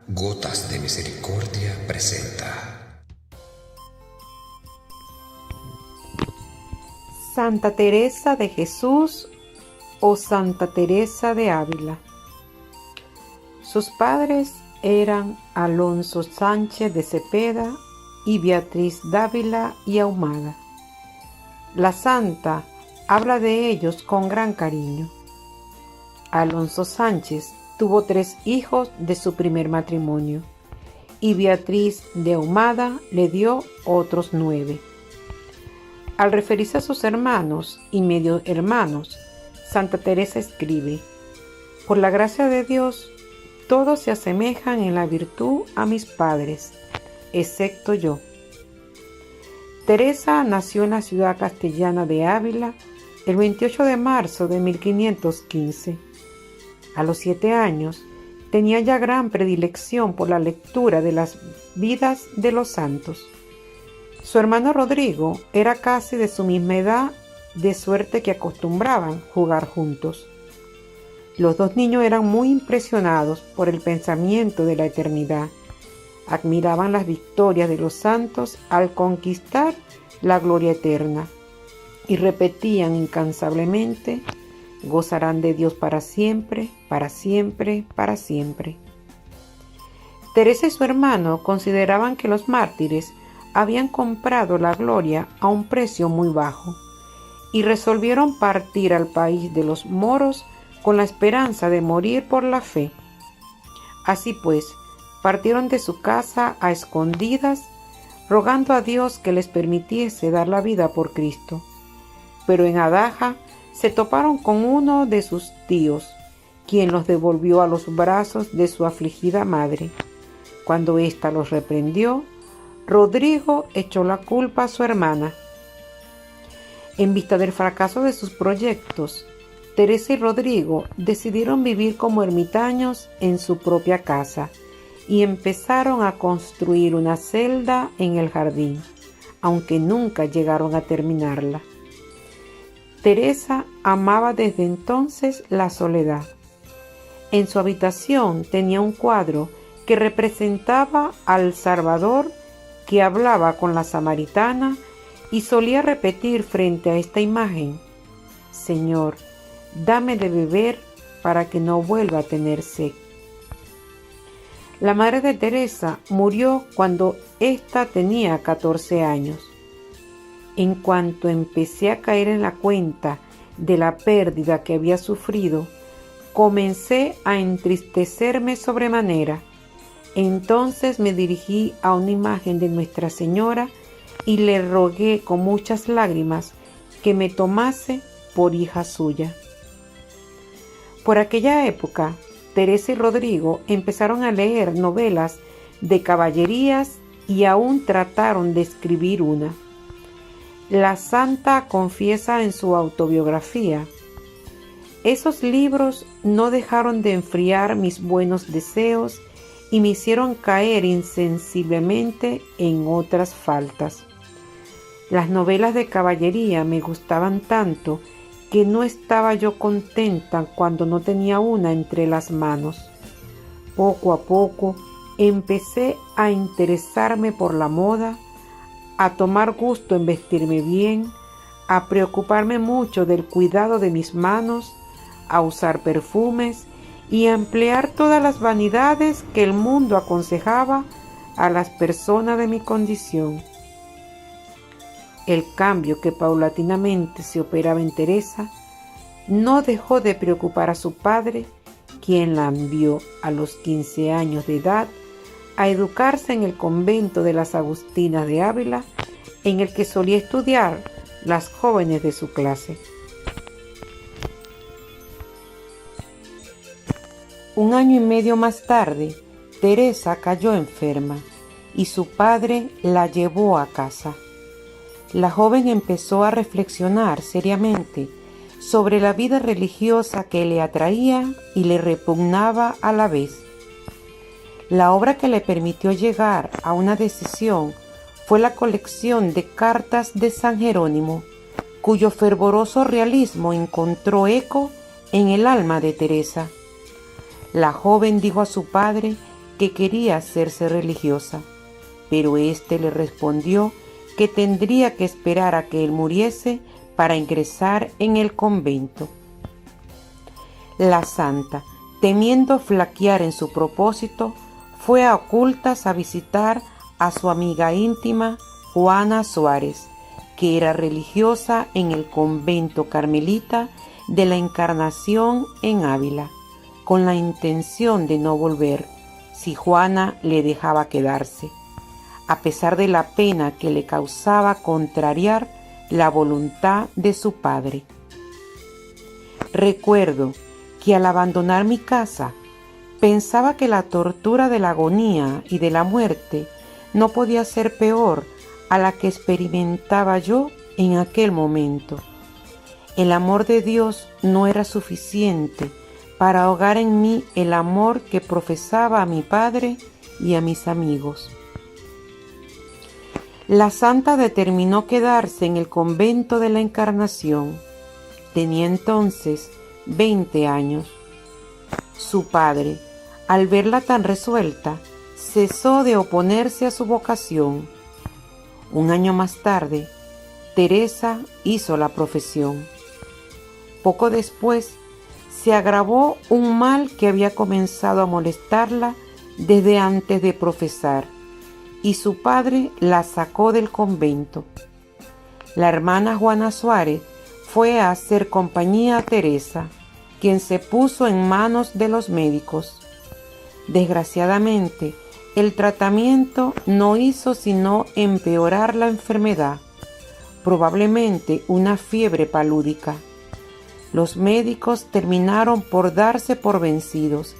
Gotas de Misericordia presenta Santa Teresa de Jesús o Santa Teresa de Ávila. Sus padres eran Alonso Sánchez de Cepeda y Beatriz Dávila y Ahumada. La santa habla de ellos con gran cariño. Alonso Sánchez tuvo 3 hijos de su primer matrimonio y Beatriz de Ahumada le dio otros 9. Al referirse a sus hermanos y medio hermanos, Santa Teresa escribe: por la gracia de Dios, todos se asemejan en la virtud a mis padres, excepto yo. Teresa nació en la ciudad castellana de Ávila el 28 de marzo de 1515. A los 7 años, tenía ya gran predilección por la lectura de las vidas de los santos. Su hermano Rodrigo era casi de su misma edad, de suerte que acostumbraban jugar juntos. Los 2 niños eran muy impresionados por el pensamiento de la eternidad. Admiraban las victorias de los santos al conquistar la gloria eterna y repetían incansablemente: gozarán de Dios para siempre, para siempre, para siempre. Teresa y su hermano consideraban que los mártires habían comprado la gloria a un precio muy bajo y resolvieron partir al país de los moros con la esperanza de morir por la fe. Así pues, partieron de su casa a escondidas, rogando a Dios que les permitiese dar la vida por Cristo. Pero en Adaja se toparon con uno de sus tíos, quien los devolvió a los brazos de su afligida madre. Cuando ésta los reprendió, Rodrigo echó la culpa a su hermana. En vista del fracaso de sus proyectos, Teresa y Rodrigo decidieron vivir como ermitaños en su propia casa y empezaron a construir una celda en el jardín, aunque nunca llegaron a terminarla. Teresa amaba desde entonces la soledad. En su habitación tenía un cuadro que representaba al Salvador que hablaba con la samaritana y solía repetir frente a esta imagen: Señor, dame de beber para que no vuelva a tener sed. La madre de Teresa murió cuando ésta tenía 14 años. En cuanto empecé a caer en la cuenta de la pérdida que había sufrido, comencé a entristecerme sobremanera. Entonces me dirigí a una imagen de Nuestra Señora y le rogué con muchas lágrimas que me tomase por hija suya. Por aquella época, Teresa y Rodrigo empezaron a leer novelas de caballerías y aún trataron de escribir una. La santa confiesa en su autobiografía: esos libros no dejaron de enfriar mis buenos deseos y me hicieron caer insensiblemente en otras faltas. Las novelas de caballería me gustaban tanto que no estaba yo contenta cuando no tenía una entre las manos. Poco a poco empecé a interesarme por la moda, a tomar gusto en vestirme bien, a preocuparme mucho del cuidado de mis manos, a usar perfumes y a emplear todas las vanidades que el mundo aconsejaba a las personas de mi condición. El cambio que paulatinamente se operaba en Teresa no dejó de preocupar a su padre, quien la envió a los 15 años de edad a educarse en el convento de las Agustinas de Ávila, en el que solía estudiar las jóvenes de su clase. Un año y medio más tarde, Teresa cayó enferma y su padre la llevó a casa. La joven empezó a reflexionar seriamente sobre la vida religiosa que le atraía y le repugnaba a la vez. La obra que le permitió llegar a una decisión fue la colección de cartas de San Jerónimo, cuyo fervoroso realismo encontró eco en el alma de Teresa. La joven dijo a su padre que quería hacerse religiosa, pero éste le respondió que tendría que esperar a que él muriese para ingresar en el convento. La santa, temiendo flaquear en su propósito, fue a ocultas a visitar a su amiga íntima Juana Suárez, que era religiosa en el convento carmelita de la Encarnación en Ávila, con la intención de no volver si Juana le dejaba quedarse, a pesar de la pena que le causaba contrariar la voluntad de su padre. Recuerdo que al abandonar mi casa, pensaba que la tortura de la agonía y de la muerte no podía ser peor a la que experimentaba yo en aquel momento. El amor de Dios no era suficiente para ahogar en mí el amor que profesaba a mi padre y a mis amigos. La santa determinó quedarse en el convento de la Encarnación. Tenía entonces 20 años. Su padre, al verla tan resuelta, cesó de oponerse a su vocación. Un año más tarde, Teresa hizo la profesión. Poco después, se agravó un mal que había comenzado a molestarla desde antes de profesar, y su padre la sacó del convento. La hermana Juana Suárez fue a hacer compañía a Teresa, quien se puso en manos de los médicos. Desgraciadamente, el tratamiento no hizo sino empeorar la enfermedad, probablemente una fiebre palúdica. Los médicos terminaron por darse por vencidos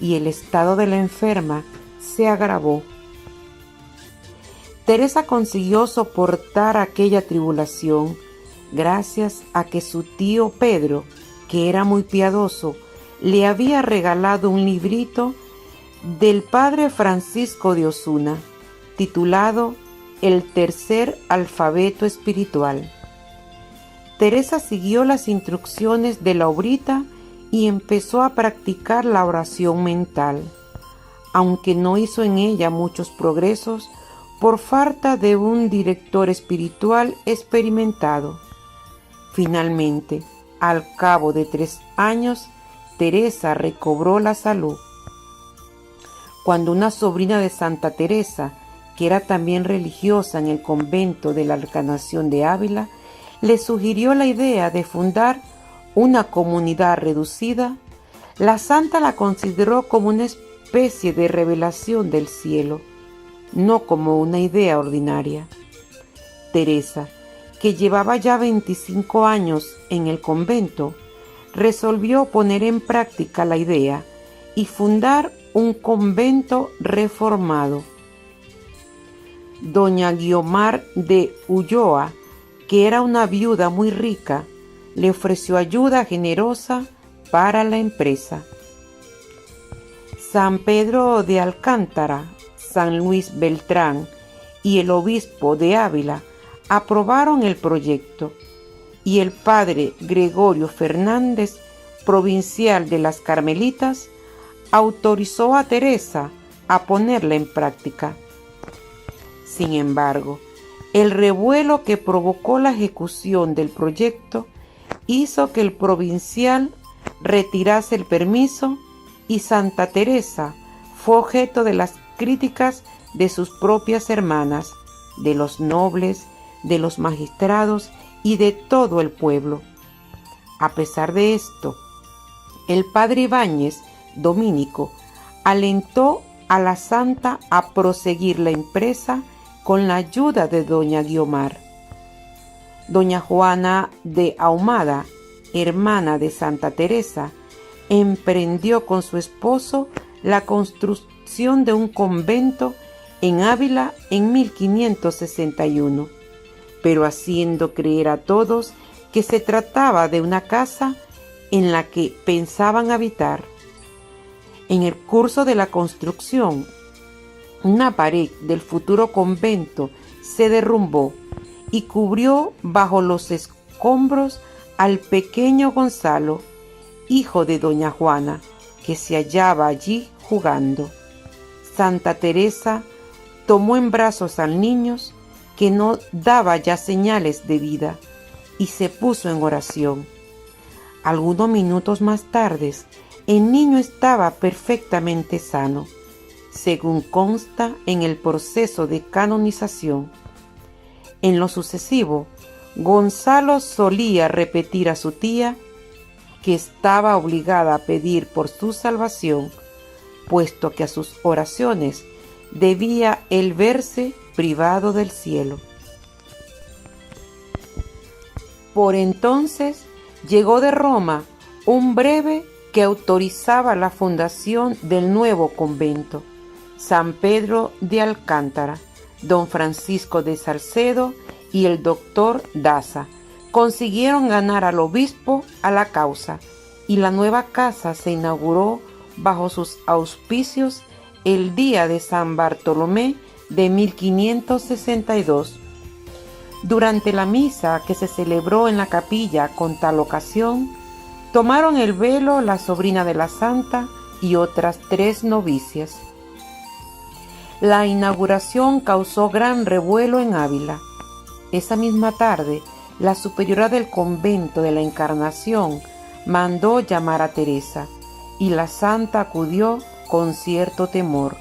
y el estado de la enferma se agravó. Teresa consiguió soportar aquella tribulación gracias a que su tío Pedro, que era muy piadoso, le había regalado un librito del padre Francisco de Osuna, titulado El tercer alfabeto espiritual. Teresa siguió las instrucciones de la obrita y empezó a practicar la oración mental, aunque no hizo en ella muchos progresos por falta de un director espiritual experimentado. Finalmente, al cabo de 3 años, Teresa recobró la salud. Cuando una sobrina de Santa Teresa, que era también religiosa en el convento de la Encarnación de Ávila, le sugirió la idea de fundar una comunidad reducida, la santa la consideró como una especie de revelación del cielo, no como una idea ordinaria. Teresa, que llevaba ya 25 años en el convento, resolvió poner en práctica la idea y fundar un convento reformado. Doña Guiomar de Ulloa, que era una viuda muy rica, le ofreció ayuda generosa para la empresa. San Pedro de Alcántara, San Luis Beltrán y el obispo de Ávila aprobaron el proyecto, y el padre Gregorio Fernández, provincial de las Carmelitas, autorizó a Teresa a ponerla en práctica. Sin embargo, el revuelo que provocó la ejecución del proyecto hizo que el provincial retirase el permiso y Santa Teresa fue objeto de las críticas de sus propias hermanas, de los nobles, de los magistrados y de todo el pueblo. A pesar de esto, el padre Ibáñez, dominico, alentó a la santa a proseguir la empresa con la ayuda de doña Guiomar. Doña Juana de Ahumada, hermana de Santa Teresa, emprendió con su esposo la construcción de un convento en Ávila en 1561, pero haciendo creer a todos que se trataba de una casa en la que pensaban habitar. En el curso de la construcción, una pared del futuro convento se derrumbó y cubrió bajo los escombros al pequeño Gonzalo, hijo de doña Juana, que se hallaba allí jugando. Santa Teresa tomó en brazos al niño que no daba ya señales de vida y se puso en oración. Algunos minutos más tarde, el niño estaba perfectamente sano, según consta en el proceso de canonización. En lo sucesivo, Gonzalo solía repetir a su tía que estaba obligada a pedir por su salvación, puesto que a sus oraciones debía él verse privado del cielo. Por entonces llegó de Roma un breve que autorizaba la fundación del nuevo convento, San Pedro de Alcántara. Don Francisco de Salcedo y el doctor Daza consiguieron ganar al obispo a la causa, y la nueva casa se inauguró bajo sus auspicios el día de San Bartolomé de 1562. Durante la misa que se celebró en la capilla con tal ocasión, tomaron el velo la sobrina de la santa y otras 3 novicias. La inauguración causó gran revuelo en Ávila. Esa misma tarde, la superiora del convento de la Encarnación mandó llamar a Teresa, y la santa acudió con cierto temor,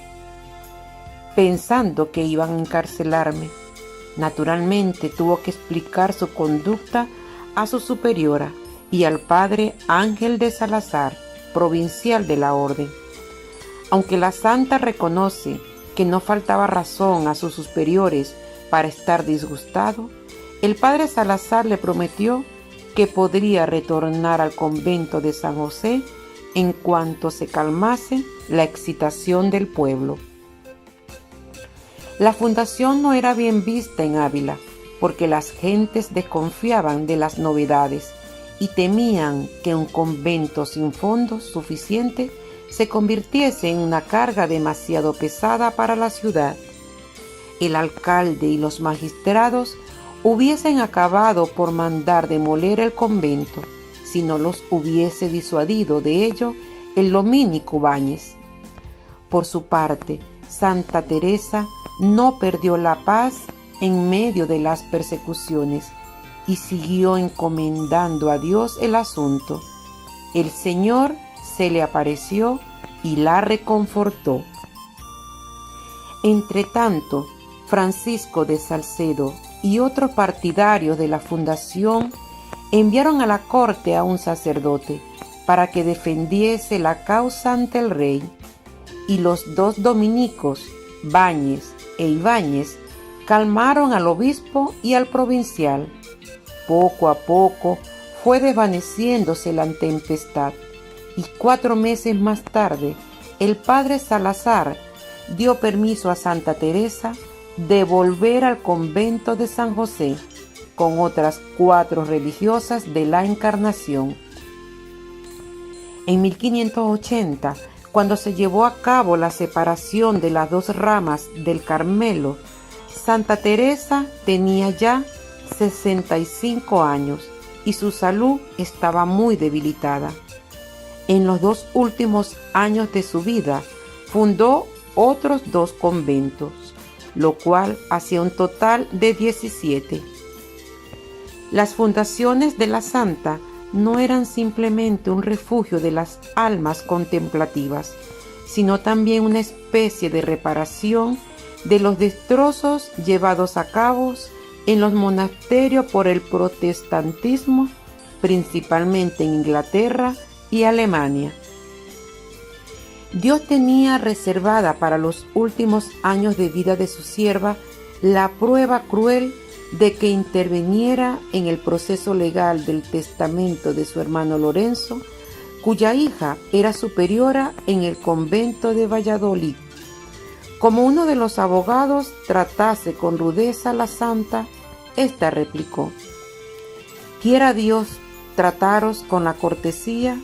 pensando que iban a encarcelarme. Naturalmente tuvo que explicar su conducta a su superiora y al padre Ángel de Salazar, provincial de la orden. Aunque la santa reconoce que no faltaba razón a sus superiores para estar disgustado, el padre Salazar le prometió que podría retornar al convento de San José en cuanto se calmase la excitación del pueblo. La fundación no era bien vista en Ávila, porque las gentes desconfiaban de las novedades y temían que un convento sin fondos suficientes se convirtiese en una carga demasiado pesada para la ciudad. El alcalde y los magistrados hubiesen acabado por mandar demoler el convento, si no los hubiese disuadido de ello el dominico Báñez. Por su parte, Santa Teresa no perdió la paz en medio de las persecuciones y siguió encomendando a Dios el asunto. El Señor se le apareció y la reconfortó. Entretanto, Francisco de Salcedo y otros partidarios de la fundación enviaron a la corte a un sacerdote para que defendiese la causa ante el rey, y los 2 dominicos, Báñez e Ibáñez, calmaron al obispo y al provincial. Poco a poco fue desvaneciéndose la tempestad, y 4 meses más tarde el padre Salazar dio permiso a Santa Teresa de volver al convento de San José con otras 4 religiosas de la Encarnación. En 1580, cuando se llevó a cabo la separación de las 2 ramas del Carmelo, Santa Teresa tenía ya 65 años y su salud estaba muy debilitada. En los 2 últimos años de su vida fundó otros 2 conventos, lo cual hacía un total de 17. Las fundaciones de la santa no eran simplemente un refugio de las almas contemplativas, sino también una especie de reparación de los destrozos llevados a cabo en los monasterios por el protestantismo, principalmente en Inglaterra y Alemania. Dios tenía reservada para los últimos años de vida de su sierva la prueba cruel de que interviniera en el proceso legal del testamento de su hermano Lorenzo, cuya hija era superiora en el convento de Valladolid. Como uno de los abogados tratase con rudeza a la santa, ésta replicó: «Quiera Dios trataros con la cortesía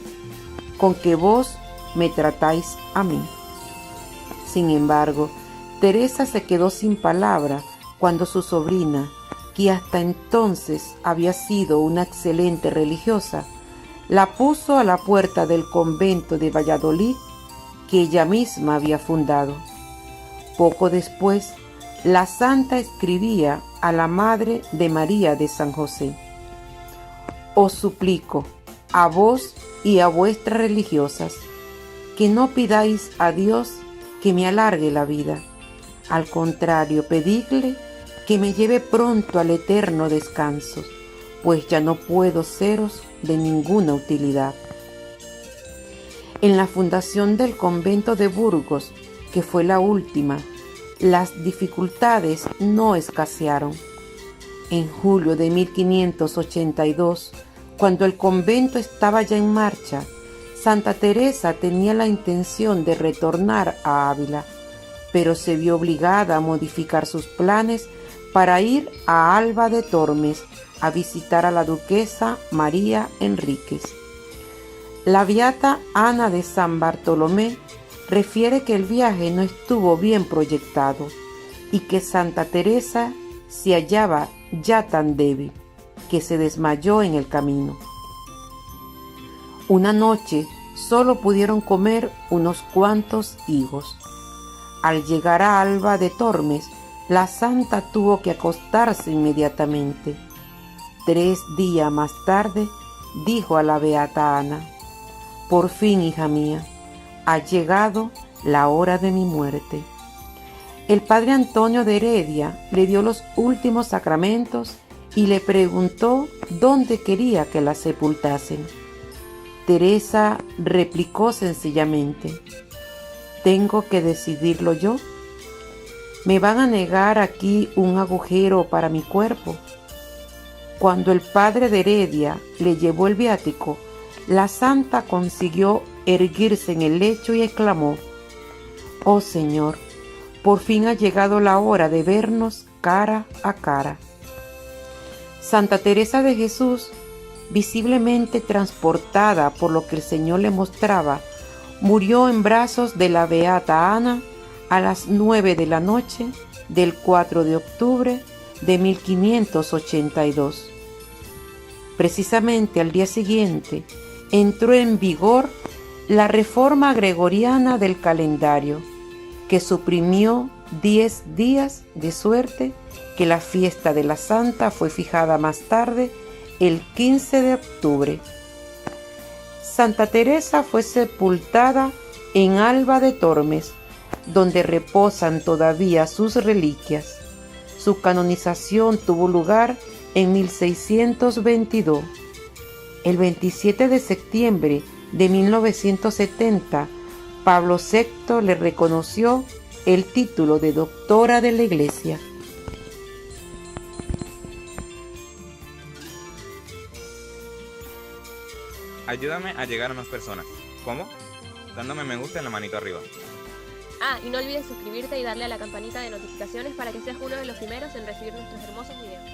con que vos me tratáis a mí». Sin embargo, Teresa se quedó sin palabra cuando su sobrina, que hasta entonces había sido una excelente religiosa, la puso a la puerta del convento de Valladolid que ella misma había fundado. Poco después, la santa escribía a la Madre de María de San José: Os suplico, a vos y a vuestras religiosas, que no pidáis a Dios que me alargue la vida. Al contrario, pedidle que me lleve pronto al eterno descanso, pues ya no puedo seros de ninguna utilidad. En la fundación del convento de Burgos, que fue la última, las dificultades no escasearon. En julio de 1582, cuando el convento estaba ya en marcha, Santa Teresa tenía la intención de retornar a Ávila, pero se vio obligada a modificar sus planes para ir a Alba de Tormes a visitar a la duquesa María Enríquez. La beata Ana de San Bartolomé refiere que el viaje no estuvo bien proyectado y que Santa Teresa se hallaba ya tan débil que se desmayó en el camino. Una noche solo pudieron comer unos cuantos higos. Al llegar a Alba de Tormes, la santa tuvo que acostarse inmediatamente. 3 días más tarde, dijo a la beata Ana: Por fin, hija mía, ha llegado la hora de mi muerte. El padre Antonio de Heredia le dio los últimos sacramentos y le preguntó dónde quería que la sepultasen. Teresa replicó sencillamente: ¿Tengo que decidirlo yo? ¿Me van a negar aquí un agujero para mi cuerpo? Cuando el padre de Heredia le llevó el viático, la santa consiguió erguirse en el lecho y exclamó: «Oh Señor, por fin ha llegado la hora de vernos cara a cara». Santa Teresa de Jesús, visiblemente transportada por lo que el Señor le mostraba, murió en brazos de la beata Ana a las 9 de la noche del 4 de octubre de 1582. Precisamente al día siguiente entró en vigor la reforma gregoriana del calendario, que suprimió 10 días, de suerte que la fiesta de la Santa fue fijada más tarde, el 15 de octubre. Santa Teresa fue sepultada en Alba de Tormes, donde reposan todavía sus reliquias. Su canonización tuvo lugar en 1622. El 27 de septiembre de 1970, Pablo VI le reconoció el título de doctora de la Iglesia. Ayúdame a llegar a más personas. ¿Cómo? Dándome me gusta en la manito arriba. Ah, y no olvides suscribirte y darle a la campanita de notificaciones para que seas uno de los primeros en recibir nuestros hermosos videos.